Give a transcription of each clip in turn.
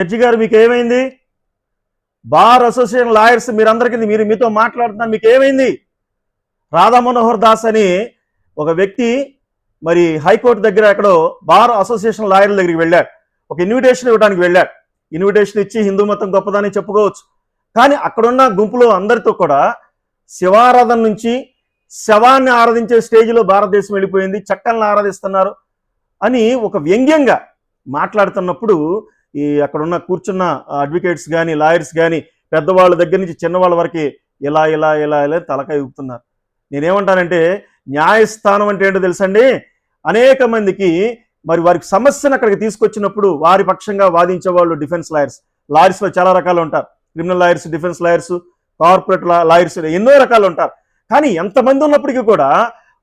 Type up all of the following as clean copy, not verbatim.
Judge గారు మీకు ఏమైంది? బార్ అసోసియేషన్ లాయర్స్ మీరందరికీ మీతో మాట్లాడుతున్నారు, మీకు ఏమైంది? రాధా మనోహర్ దాస్ అని ఒక వ్యక్తి మరి హైకోర్టు దగ్గర ఎక్కడో బార్ అసోసియేషన్ లాయర్ల దగ్గరికి వెళ్ళాడు. ఒక ఇన్విటేషన్ ఇవ్వడానికి వెళ్ళాడు. ఇన్విటేషన్ ఇచ్చి హిందూ మతం గొప్పదని చెప్పుకోవచ్చు. కానీ అక్కడున్న గుంపులో అందరితో కూడా శివారాధన నుంచి శవాన్ని ఆరాధించే స్టేజ్లో భారతదేశం వెళ్ళిపోయింది, చక్కల్ని ఆరాధిస్తున్నారు అని ఒక వ్యంగ్యంగా మాట్లాడుతున్నప్పుడు అక్కడున్న కూర్చున్న అడ్వకేట్స్ కానీ లాయర్స్ కానీ పెద్దవాళ్ళ దగ్గర నుంచి చిన్నవాళ్ళ వరకు ఇలా ఇలా ఇలా ఇలా తలకాయ ఊపుతున్నారు. నేనేమంటానంటే న్యాయస్థానం అంటే ఏంటో తెలుసండి, అనేక మందికి మరి వారికి సమస్యను అక్కడికి తీసుకొచ్చినప్పుడు వారి పక్షంగా వాదించే వాళ్ళు డిఫెన్స్ లాయర్స్లో చాలా రకాలు ఉంటారు. Criminal lawyers, defence lawyers, corporate lawyers, ఎన్నో రకాలు ఉంటారు. కానీ ఎంతమంది ఉన్నప్పటికీ కూడా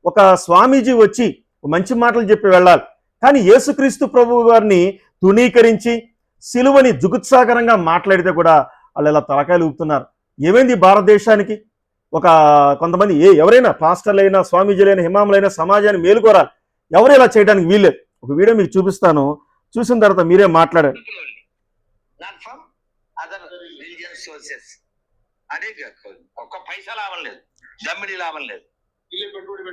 ఒక స్వామీజీ వచ్చి మంచి మాటలు చెప్పి వెళ్ళాలి. కానీ యేసుక్రీస్తు ప్రభువు వారిని తుణీకరించి సిలువని జుగుత్సాకరంగా మాట్లాడితే కూడా వాళ్ళు ఇలా తలకాయలు ఊపుతున్నారు. ఏమైంది భారతదేశానికి? కొంతమంది ఎవరైనా పాస్టర్లైనా స్వామీజీలైనా హిమాములైనా సమాజాన్ని మేలుకోరాలి, ఎవరు ఇలా చేయడానికి వీల్లేదు. ఒక వీడియో మీకు చూపిస్తాను, చూసిన తర్వాత మీరే మాట్లాడారు. ఒక్క పైసా లాభం లేదు, దమ్మిడి లాభం లేదు, పెట్టుబడి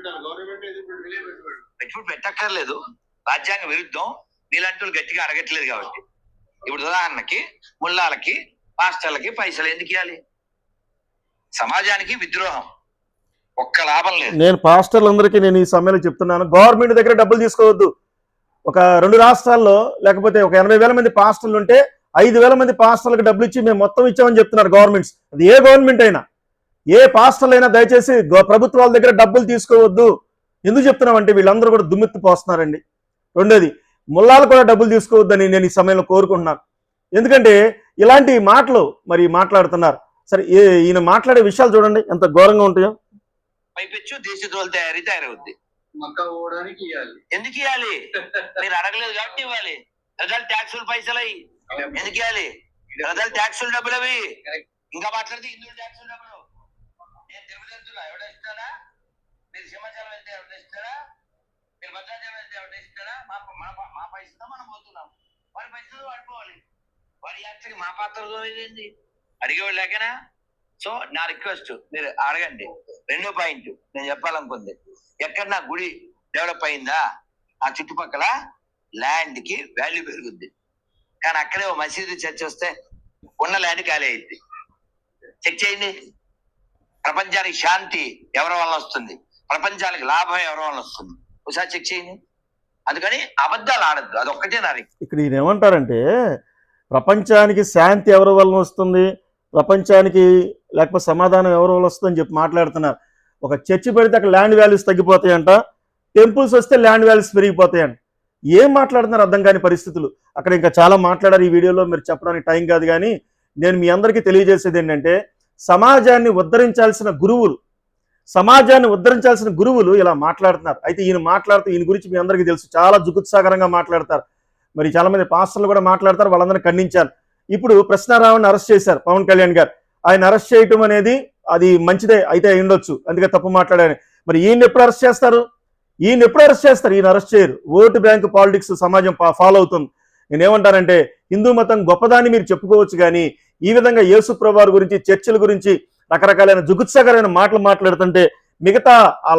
పెట్టక్కర్లేదు. రాజ్యాంగ విరుద్ధం, నీలాంటి గట్టిగా అడగట్లేదు కాబట్టి. ఇప్పుడు ఉదాహరణకి ముల్లాలకి పాస్టర్లకి పైసలు ఎందుకు ఇవ్వాలి? సమాజానికి విద్రోహం, ఒక్క లాభం లేదు. నేను పాస్టర్లందరికీ నేను ఈ సమయంలో చెప్తున్నాను, గవర్నమెంట్ దగ్గర డబ్బులు తీసుకోవద్దు. ఒక 2 రాష్ట్రాల్లో లేకపోతే ఒక 80,000 మంది పాస్టర్లు ఉంటే 5,000 మంది పాస్టర్లకు డబ్బులు ఇచ్చి మేము మొత్తం ఇచ్చామని చెప్తున్నారు గవర్నమెంట్స్. అది ఏ గవర్నమెంట్ అయినా, ఏ పాస్టర్లు అయినా దయచేసి ప్రభుత్వాల దగ్గర డబ్బులు తీసుకోవద్దు. ఎందుకు చెప్తున్నామంటే వీళ్ళందరూ కూడా దుమ్మెత్తి పోస్తున్నారండి. రెండోది, ముల్లాలు కూడా డబ్బులు తీసుకోవద్దని నేను ఈ సమయంలో కోరుకుంటున్నాను. ఎందుకంటే ఇలాంటి మాటలు మరి మాట్లాడుతున్నారు. సరే, ఈయన మాట్లాడే విషయాలు చూడండి ఎంత ఘోరంగా ఉంటాయో. పైపెచ్చు దేశద్రోహుల తయారవుద్ది. ఎందుకు ఇవ్వాలి? మీరు అడగలేదు కాబట్టి ఇవ్వాలి. ప్రజలు ట్యాక్సులు పైసలు అవి ఎందుకు ఇవ్వాలి? ప్రజలు ట్యాక్సులు డబ్బులు అవి. ఇంకా మాట్లాడితే హిందువులు ట్యాక్సులు డబ్బులు. నేను తిరుపతి ఎవడ ఇస్తాడా? మీరు సింహాచలం వెళ్తే ఎవడ ఇస్తాడా? మీరు భద్రాచలం వెళ్తే ఎవడ ఇస్తాడా? మా పైసలతో మనం పోతున్నాం, వారి పైసలు వాడిపోవాలి. వారి యాత్రకి మా పాత్రలో ఏంటి అడిగేవాళ్ళు లేకనా? సో నా రిక్వెస్ట్, మీరు అడగండి. రెండో పాయింట్ నేను చెప్పాలనుకుంది, ఎక్కడ నా గుడి డెవలప్ అయిందా ఆ చుట్టుపక్కల ల్యాండ్ కి వాల్యూ పెరుగుద్ది. కానీ అక్కడే ఓ మసీదు చర్చ్ వస్తే ఉన్న ల్యాండ్ ఖాళీ అయింది. చెక్ చేయండి. ప్రపంచానికి శాంతి ఎవరి వల్ల వస్తుంది, ప్రపంచానికి లాభం ఎవరి వల్ల వస్తుంది, ఒకసారి చెక్ చేయండి. అందుకని అబద్ధాలు ఆడద్దు, అదొక్కటే నాది. ఇక్కడ ఈయన ఏమంటారంటే ప్రపంచానికి శాంతి ఎవరి వల్ల వస్తుంది, ప్రపంచానికి లేకపోతే సమాధానం ఎవరి వల్ల వస్తుందని చెప్పి మాట్లాడుతున్నారు. ఒక చర్చి పెడితే అక్కడ ల్యాండ్ వాల్యూస్ తగ్గిపోతాయంట, టెంపుల్స్ వస్తే ల్యాండ్ వాల్యూస్ పెరిగిపోతాయంట. ఏం మాట్లాడుతున్నారు అర్థం కాని పరిస్థితులు. అక్కడ ఇంకా చాలా మాట్లాడారు, ఈ వీడియోలో మీరు చెప్పడానికి టైం కాదు. కానీ నేను మీ అందరికీ తెలియజేసేది ఏంటంటే సమాజాన్ని ఉద్ధరించాల్సిన గురువులు ఇలా మాట్లాడుతున్నారు. అయితే ఈయన గురించి మీ అందరికీ తెలుసు, చాలా జుగుత్సాకరంగా మాట్లాడతారు. మరి చాలా మంది పాస్టర్లు కూడా మాట్లాడతారు, వాళ్ళందరినీ ఖండించారు. ఇప్పుడు ప్రశ్నారావుని అరెస్ట్ చేశారు పవన్ కళ్యాణ్ గారు. ఆయన అరెస్ట్ చేయటం అనేది అది మంచిదే అయితే ఉండొచ్చు, అందుకే తప్పు మాట్లాడారు. మరి ఈయన ఎప్పుడు అరెస్ట్ చేస్తారు? ఈయన అరెస్ట్ చేయరు. ఓటు బ్యాంకు పాలిటిక్స్ సమాజం ఫాలో అవుతుంది. నేనేమంటానంటే హిందూ మతం గొప్పదాన్ని మీరు చెప్పుకోవచ్చు, కానీ ఈ విధంగా యేసు ప్రభువారి గురించి, చర్చిల గురించి రకరకాలైన జుగుత్సాకరమైన మాటలు మాట్లాడుతుంటే మిగతా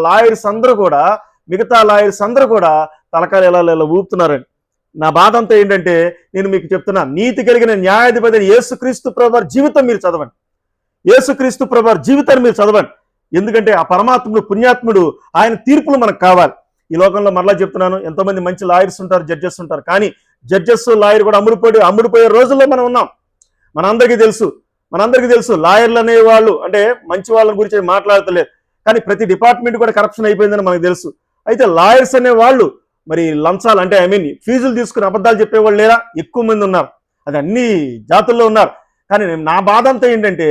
లాయర్స్ అందరూ కూడా తలకాయలు ఎలా ఊపుతున్నారండి. నా బాధ అంతా ఏంటంటే నేను మీకు చెప్తున్నా, నీతి కలిగిన న్యాయాధిపతి యేసుక్రీస్తు ప్రభువారి జీవితం మీరు చదవండి. యేసుక్రీస్తు ప్రభువారి జీవితాన్ని మీరు చదవండి. ఎందుకంటే ఆ పరమాత్ముడు, పుణ్యాత్ముడు, ఆయన తీర్పులు మనకు కావాలి. ఈ లోకంలో మరలా చెప్తున్నాను, ఎంతోమంది మంచి లాయర్స్ ఉంటారు, జడ్జెస్ ఉంటారు. కానీ జడ్జెస్, లాయర్ కూడా అమ్ముడుపోయే రోజుల్లో మనం ఉన్నాం. మనందరికీ తెలుసు లాయర్లు అనేవాళ్ళు అంటే మంచి వాళ్ళ గురించి మాట్లాడతలేదు, కానీ ప్రతి డిపార్ట్మెంట్ కూడా కరప్షన్ అయిపోయిందని మనకు తెలుసు. అయితే లాయర్స్ అనే వాళ్ళు మరి లంచాలు అంటే ఫీజులు తీసుకుని అబద్ధాలు చెప్పేవాళ్ళు లేరా? ఎక్కువ మంది ఉన్నారు. అది అన్ని జాతుల్లో ఉన్నారు. కానీ నా బాధ అంతా ఏంటంటే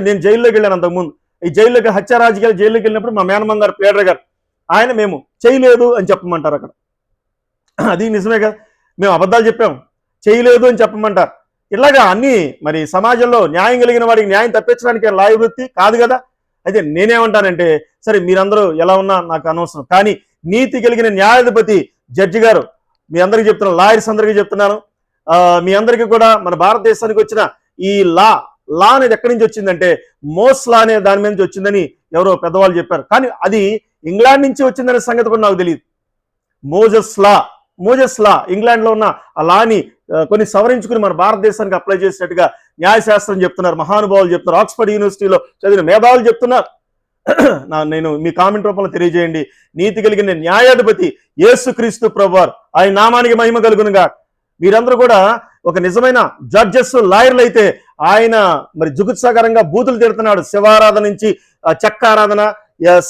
నేను జైల్లోకి వెళ్ళాను అంతకుముందు. ఈ జైల్లోకి హత్య రాజకీయాలు జైల్లోకి వెళ్ళినప్పుడు మా మేనమామ గారు పేడర్ గారు ఆయన మేము చేయలేదు అని చెప్పమంటారు అక్కడ. అది నిజమే కదా, మేము అబద్ధాలు చెప్పాము, చేయలేదు అని చెప్పమంటారు. ఇలాగా అన్ని మరి సమాజంలో న్యాయం కలిగిన వాడికి న్యాయం తప్పించడానికి లాయ వృత్తి కాదు కదా. అయితే నేనేమంటానంటే సరే మీరందరూ ఎలా ఉన్నా నాకు అనవసరం, కానీ నీతి కలిగిన న్యాయాధిపతి జడ్జి గారు మీ అందరికీ చెప్తున్నాను, లాయర్స్ అందరికీ చెప్తున్నాను, మీ అందరికీ కూడా మన భారతదేశానికి వచ్చిన ఈ లా అనేది ఎక్కడి నుంచి వచ్చిందంటే మోస్ లా అనే దాని మీద నుంచి వచ్చిందని ఎవరో పెద్దవాళ్ళు చెప్పారు. కానీ అది ఇంగ్లాండ్ నుంచి వచ్చిందనే సంగతి కూడా నాకు తెలియదు. మోజెస్ లా ఇంగ్లాండ్ లో ఉన్న ఆ లాని కొన్ని సవరించుకుని మన భారతదేశానికి అప్లై చేసినట్టుగా న్యాయశాస్త్రం చెప్తున్నారు, మహానుభావులు చెప్తున్నారు, ఆక్స్ఫర్డ్ యూనివర్సిటీలో చదివిన మేధావులు చెప్తున్నారు. నేను మీ కామెంట్ రూపంలో తెలియజేయండి. నీతి కలిగిన న్యాయాధిపతి యేసుక్రీస్తు ప్రభువారు, ఆయన నామానికి మహిమ కలుగునుగా. మీరందరూ కూడా ఒక నిజమైన జడ్జెస్, లాయర్లు అయితే ఆయన మరి జుగుత్సాకరంగా బూతులు తిడుతున్నాడు. శివారాధన నుంచి చెక్క ఆరాధన,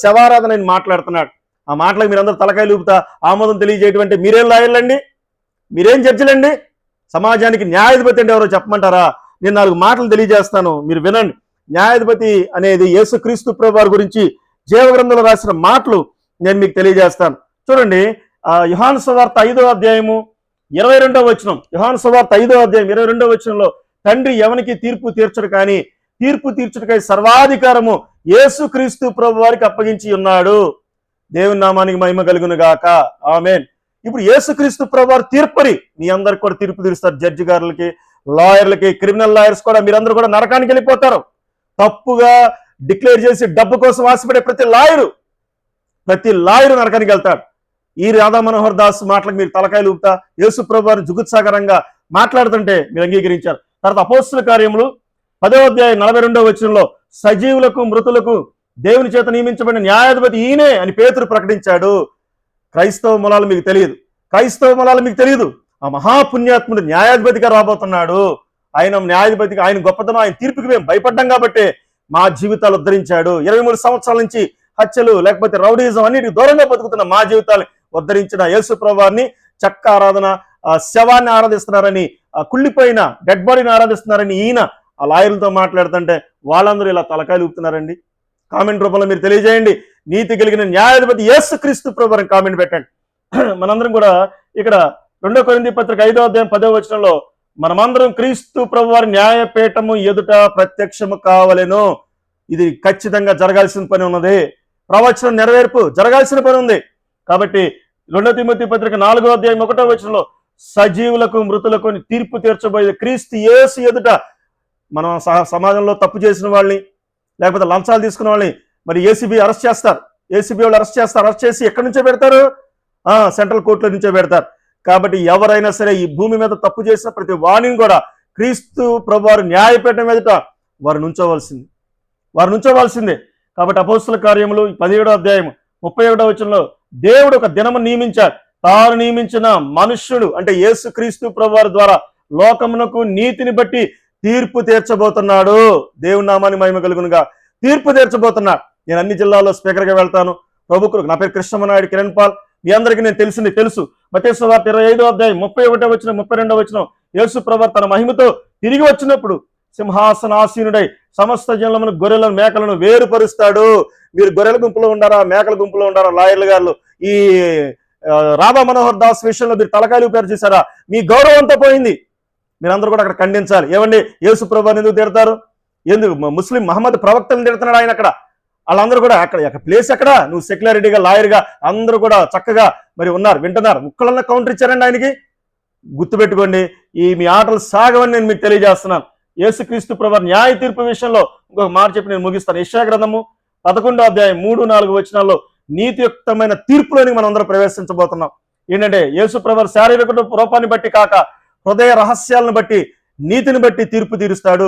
శవారాధన అని మాట్లాడుతున్నాడు. ఆ మాటలకు మీరందరూ తలకాయలు ఊపుతా ఆమోదం తెలియజేయటువంటి మీరేం లాయర్లండి, మీరేం జడ్జిలండి? సమాజానికి న్యాయాధిపతి అంటే ఎవరో చెప్పమంటారా? నేను 4 మాటలు తెలియజేస్తాను, మీరు వినండి. న్యాయాధిపతి అనేది యేసుక్రీస్తు ప్రభువారి గురించి జీవగ్రంథంలో రాసిన మాటలు నేను మీకు తెలియజేస్తాను. చూడండి, యోహాను సువార్త 5వ అధ్యాయము 22వ వచనం. యోహాను సువార్త 5వ అధ్యాయం 22వ వచనంలో, తండ్రి ఎవనికి తీర్పు తీర్చడు కానీ తీర్పు తీర్చుటకై సర్వాధికారము యేసుక్రీస్తు ప్రభువారికి అప్పగించి ఉన్నాడు. దేవుని నామానికి మహిమ కలుగును గాక. ఆమేన్. ఇప్పుడు యేసుక్రీస్తు ప్రభువారు తీర్పరి, మీ అందరికి కూడా తీర్పు తీరుస్తారు. జడ్జి గారులకి, లాయర్లకి, క్రిమినల్ లాయర్స్ కూడా మీరందరూ కూడా నరకానికి వెళ్ళిపోతారు. తప్పుగా డిక్లేర్ చేసి డబ్బు కోసం ఆశపడే ప్రతి లాయరు నరకానికి వెళ్తాడు. ఈ రాధా మనోహర్ దాస్ మాటలకు మీరు తలకాయలు ఊపుతా యేసు ప్రభువారు జుగుత్సాకరంగా మాట్లాడుతుంటే మీరు అంగీకరించారు. తర్వాత అపోస్తుల కార్యములు 10వ అధ్యాయం 42వ వచనంలో, సజీవులకు మృతులకు దేవుని చేత నియమించబడిన న్యాయాధిపతి ఈయనే అని పేతురు ప్రకటించాడు. క్రైస్తవ మూలాలు మీకు తెలియదు. ఆ మహాపుణ్యాత్ముడు న్యాయాధిపతిగా రాబోతున్నాడు. ఆయన న్యాయాధిపతిగా, ఆయన గొప్పతనం, ఆయన తీర్పుకి మేము భయపడ్డాం కాబట్టి మా జీవితాలు ఉద్ధరించాడు. 23 సంవత్సరాల నుంచి హత్యలు లేకపోతే రౌడీజం అన్నిటికి దూరంగా బతుకుతున్న మా జీవితాలు ఉద్ధరించిన యేసు ప్రభువారిని చెక్క ఆరాధన, శవాన్ని ఆరాధిస్తున్నారని, కుళ్ళిపోయిన డెడ్ బాడీని ఆరాధిస్తున్నారని ఈయన ఆ లాయర్లతో మాట్లాడుతుంటే వాళ్ళందరూ ఇలా తలకాయలు ఊపుతున్నారండి. కామెంట్ రూపంలో మీరు తెలియజేయండి. నీతి కలిగిన న్యాయాధిపతి యేసుక్రీస్తు ప్రభువారిని కామెంట్ పెట్టండి. మనందరం కూడా ఇక్కడ 2 కొరింథీ పత్రిక 5వ అధ్యాయం 10వ వచనంలో, మనమందరం క్రీస్తు ప్రభువారి న్యాయపీఠము ఎదుట ప్రత్యక్షము కావలెను. ఇది ఖచ్చితంగా జరగాల్సిన పని ఉన్నది. ప్రవచనం నెరవేర్పు జరగాల్సిన పని ఉంది. కాబట్టి 2 తిమోతి పత్రిక 4వ అధ్యాయం 1వ వచనంలో, సజీవులకు మృతులకు తీర్పు తీర్చబోయే క్రీస్తు యేసు ఎదుట మనం సమాజంలో తప్పు చేసిన వాళ్ళని లేకపోతే లంచాలు తీసుకున్న వాళ్ళని మరి ఏసీబీ అరెస్ట్ చేస్తారు. అరెస్ట్ చేసి ఎక్కడి నుంచో పెడతారు? సెంట్రల్ కోర్టుల నుంచో పెడతారు. కాబట్టి ఎవరైనా సరే ఈ భూమి మీద తప్పు చేసిన ప్రతి వాణిని కూడా క్రీస్తు ప్రభువారు న్యాయపీఠం ఎదుట వారు నుంచోవాల్సిందే. కాబట్టి అపోస్తుల కార్యములు 17వ అధ్యాయం 31వ వచనంలో, దేవుడు ఒక దినము నియమించాడు, తాను నియమించిన మనుష్యుడు అంటే యేసుక్రీస్తు ప్రభువారి ద్వారా లోకమునకు నీతిని బట్టి తీర్పు తీర్చబోతున్నాడు. దేవుని నామానికి మహిమ కలుగునుగా. తీర్పు తీర్చబోతున్నాడు. నేను అన్ని జిల్లాల్లో స్పీకర్గా వెళ్తాను. ప్రభుకులు, నా పేరు కృష్ణమనాయుడు కిరణ్ పాల్. మీ అందరికీ నేను తెలుసు. మత్తయి సువార్త 25వ అధ్యాయం 31వ వచనం 32వ వచనం, యేసు ప్రభువు తన మహిమతో తిరిగి వచ్చినప్పుడు సింహాసనాసీనుడై సమస్త జనులను, గొర్రెలను, మేకలను వేరుపరుస్తాడు. మీరు గొర్రెల గుంపులో ఉండారా, మేకల గుంపులో ఉండారా? లాయర్లు గారు ఈ రాధా మనోహర్ దాస్ విషయంలో మీరు తలకాయలు ఊపారు చూసారా? మీ గౌరవం అంతా పోయింది. మీరందరూ కూడా అక్కడ ఖండించాలి. ఏమండి, యేసు ప్రభువుని ఎందుకు తిడతారు? ఎందుకు ముస్లిం మహమ్మద్ ప్రవక్తలను తిడుతున్నాడు ఆయన? అక్కడ వాళ్ళందరూ కూడా అక్కడ ప్లేస్ ఎక్కడ? నువ్వు సెక్యులారిటీగా, లాయర్గా అందరూ కూడా చక్కగా మరి ఉన్నారు, వింటున్నారు. ముక్కలన్నా కౌంటర్ ఇచ్చారండి ఆయనకి. గుర్తుపెట్టుకోండి, మీ ఆటలు సాగవని నేను మీకు తెలియజేస్తున్నాను. యేసుక్రీస్తు ప్రభువు న్యాయ తీర్పు విషయంలో ఇంకొక మాట చెప్పి నేను ముగిస్తాను. యెషయా గ్రంథము 11వ అధ్యాయం 3-4 వచనాల్లో నీతియుక్తమైన తీర్పులోని మనం అందరూ ప్రవేశించబోతున్నాం. ఏంటంటే యేసు ప్రభువు శారీరక రూపాన్ని బట్టి కాక హృదయ రహస్యాలను బట్టి, నీతిని బట్టి తీర్పు తీరుస్తాడు.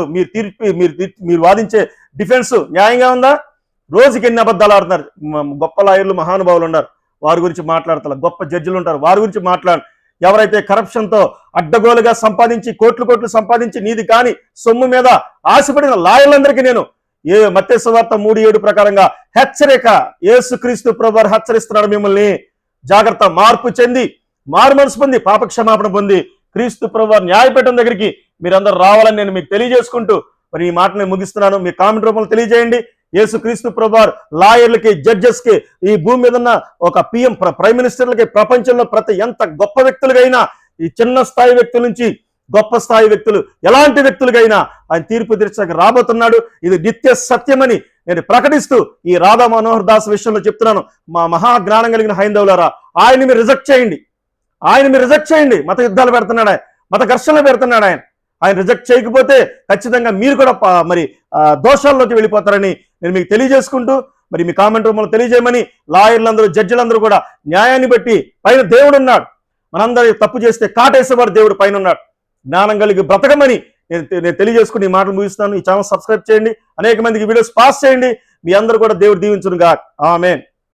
మీరు వాదించే డిఫెన్స్ న్యాయంగా ఉందా? రోజుకి ఎన్ని అబద్ధాలు ఆడుతున్నారు. గొప్ప లాయర్లు, మహానుభావులు ఉన్నారు, వారి గురించి మాట్లాడతారు. గొప్ప జడ్జిలు ఉంటారు, వారి గురించి మాట్లాడు. ఎవరైతే కరప్షన్తో అడ్డగోలుగా సంపాదించి కోట్లు సంపాదించి నీది కాని సొమ్ము మీద ఆశపడిన లాయర్లందరికీ నేను మత్తయి సువార్త 3:7 ప్రకారంగా హెచ్చరిక, యేసుక్రీస్తు ప్రభువు హెచ్చరిస్తున్నాడు మిమ్మల్ని. జాగ్రత్త, మార్పు చెంది, మారు మనసు పొంది, పాప క్షమాపణ పొంది క్రీస్తు ప్రభువు న్యాయపీఠం దగ్గరికి మీరందరూ రావాలని నేను మీకు తెలియజేసుకుంటూ మరి ఈ మాట నేను ముగిస్తున్నాను. మీ కామెంట్ రూపంలో తెలియజేయండి. యేసుక్రీస్తు ప్రభువు లాయర్లకి, జడ్జెస్ కి, ఈ భూమి మీద ఉన్న ఒక పిఎం, ప్రైమ్ మినిస్టర్లకి, ప్రపంచంలో ప్రతి ఎంత గొప్ప వ్యక్తులుగైనా, ఈ చిన్న స్థాయి వ్యక్తుల నుంచి గొప్ప స్థాయి వ్యక్తులు, ఎలాంటి వ్యక్తులుగైనా ఆయన తీర్పు తీర్చక రాబోతున్నాడు. ఇది నిత్య సత్యమని నేను ప్రకటిస్తూ ఈ రాధా మనోహర్ దాస్ విషయంలో చెప్తున్నాను. మా మహాజ్ఞానం కలిగిన హైందవులారా, ఆయన మీరు రిజెక్ట్ చేయండి. మత యుద్ధాలు పెడుతున్నాడు. మత ఘర్షణలు పెడుతున్నాడు ఆయన రిజెక్ట్ చేయకపోతే ఖచ్చితంగా మీరు కూడా మరి దోషాల్లోకి వెళ్ళిపోతారని నేను మీకు తెలియజేసుకుంటూ, మరి మీ కామెంట్ రూపంలో తెలియజేయమని, లాయర్లందరూ జడ్జిలందరూ కూడా న్యాయాన్ని బట్టి పైన దేవుడు ఉన్నాడు, మనందరూ తప్పు చేస్తే కాటేసేవాడు దేవుడు పైన ఉన్నాడు, జ్ఞానం కలిగి బ్రతకమని నేను తెలియజేసుకుని ఈ మాటలు ముగిస్తాను. ఈ ఛానల్ సబ్స్క్రైబ్ చేయండి, అనేక మందికి వీడియోస్ పాస్ చేయండి. మీ అందరూ కూడా దేవుడు దీవించునుగా. ఆమేన్.